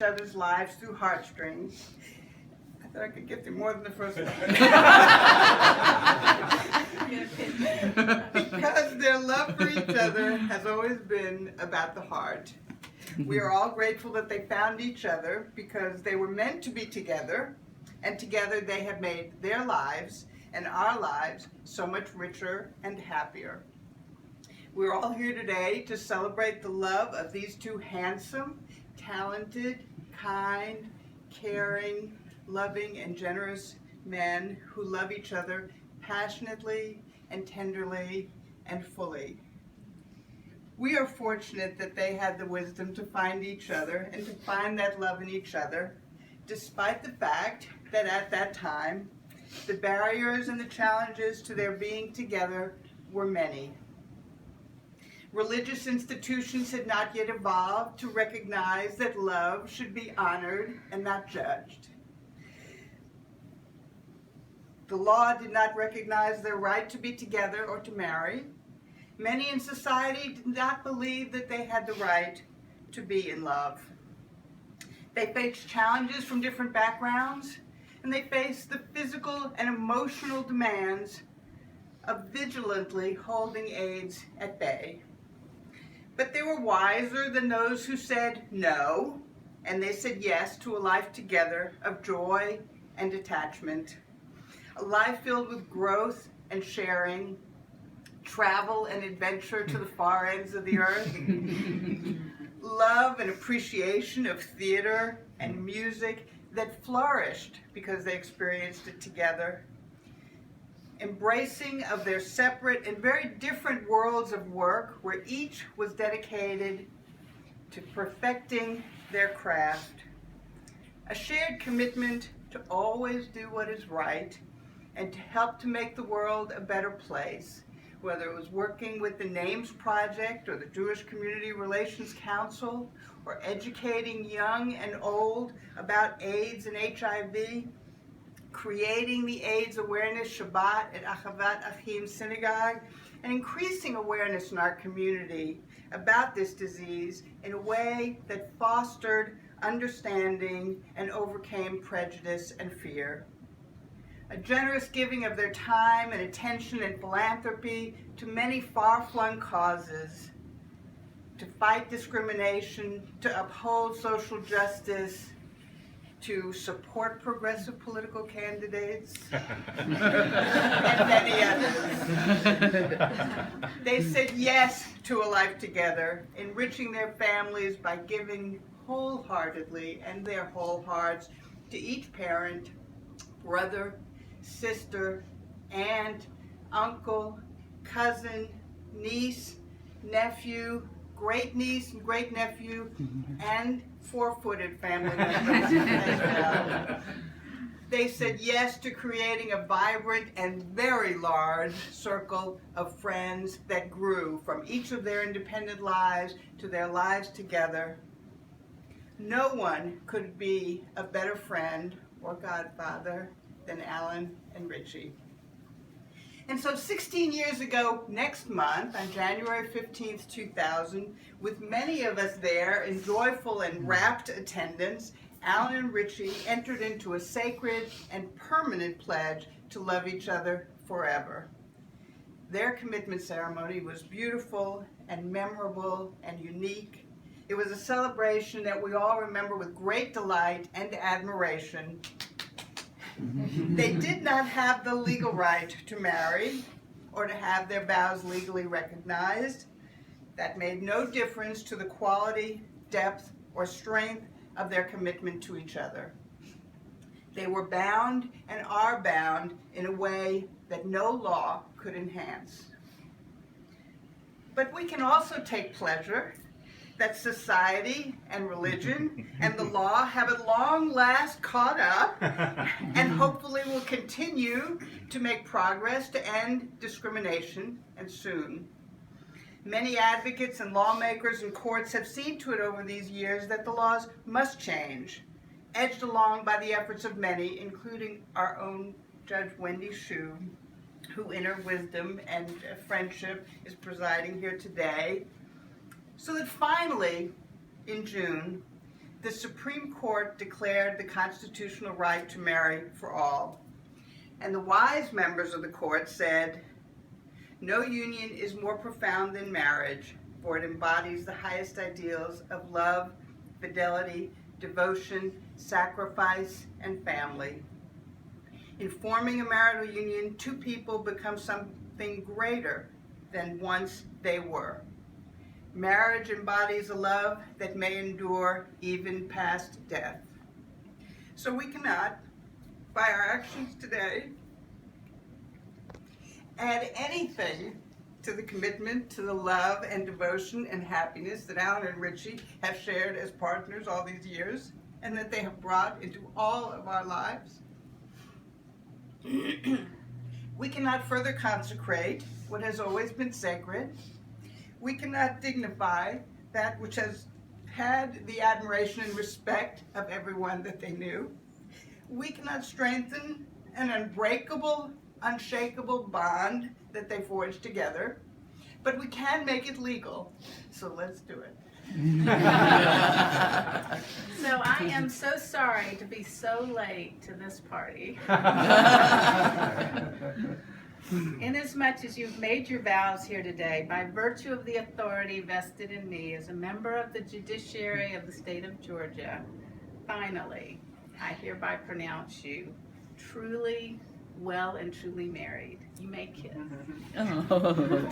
other's lives through heartstrings. I thought I could get through more than the first one. Because their love for each other has always been about the heart. We are all grateful that they found each other because they were meant to be together, and together they have made their lives and our lives so much richer and happier. We're all here today to celebrate the love of these two handsome, talented, kind, caring, loving, and generous men who love each other passionately and tenderly and fully. We are fortunate that they had the wisdom to find each other and to find that love in each other, despite the fact that at that time, the barriers and the challenges to their being together were many. Religious institutions had not yet evolved to recognize that love should be honored and not judged. The law did not recognize their right to be together or to marry. Many in society did not believe that they had the right to be in love. They faced challenges from different backgrounds, and they faced the physical and emotional demands of vigilantly holding AIDS at bay. But they were wiser than those who said no, and they said yes to a life together of joy and attachment, a life filled with growth and sharing, travel and adventure to the far ends of the earth, love and appreciation of theater and music that flourished because they experienced it together, embracing of their separate and very different worlds of work where each was dedicated to perfecting their craft, a shared commitment to always do what is right and to help to make the world a better place, whether it was working with the Names Project or the Jewish Community Relations Council, or educating young and old about AIDS and HIV, creating the AIDS Awareness Shabbat at Achavat Achim Synagogue, and increasing awareness in our community about this disease in a way that fostered understanding and overcame prejudice and fear. A generous giving of their time and attention and philanthropy to many far-flung causes, to fight discrimination, to uphold social justice, to support progressive political candidates, and many others. They said yes to a life together, enriching their families by giving wholeheartedly and their whole hearts to each parent, brother, sister, aunt, uncle, cousin, niece, nephew, great-niece and great-nephew, and four-footed family members as well. They said yes to creating a vibrant and very large circle of friends that grew from each of their independent lives to their lives together. No one could be a better friend or godfather than Alan and Ritchie. And so 16 years ago, next month, on January 15th, 2000, with many of us there in joyful and rapt attendance, Alan and Ritchie entered into a sacred and permanent pledge to love each other forever. Their commitment ceremony was beautiful and memorable and unique. It was a celebration that we all remember with great delight and admiration. They did not have the legal right to marry or to have their vows legally recognized. That made no difference to the quality, depth, or strength of their commitment to each other. They were bound and are bound in a way that no law could enhance. But we can also take pleasure that society and religion and the law have at long last caught up and hopefully will continue to make progress to end discrimination, and soon. Many advocates and lawmakers and courts have seen to it over these years that the laws must change, edged along by the efforts of many, including our own Judge Wendy Hsu, who in her wisdom and friendship is presiding here today, so that finally, in June, the Supreme Court declared the constitutional right to marry for all. And the wise members of the court said, "No union is more profound than marriage, for it embodies the highest ideals of love, fidelity, devotion, sacrifice, and family. In forming a marital union, two people become something greater than once they were. Marriage embodies a love that may endure even past death." So we cannot, by our actions today, add anything to the commitment to the love and devotion and happiness that Alan and Ritchie have shared as partners all these years, and that they have brought into all of our lives. We cannot further consecrate what has always been sacred. We cannot dignify that which has had the admiration and respect of everyone that they knew. We cannot strengthen an unbreakable, unshakable bond that they forged together, but we can make it legal. So let's do it. So I am so sorry to be so late to this party. Inasmuch as you've made your vows here today, by virtue of the authority vested in me as a member of the judiciary of the state of Georgia, finally, I hereby pronounce you truly, well and truly married. You may kiss. Oh.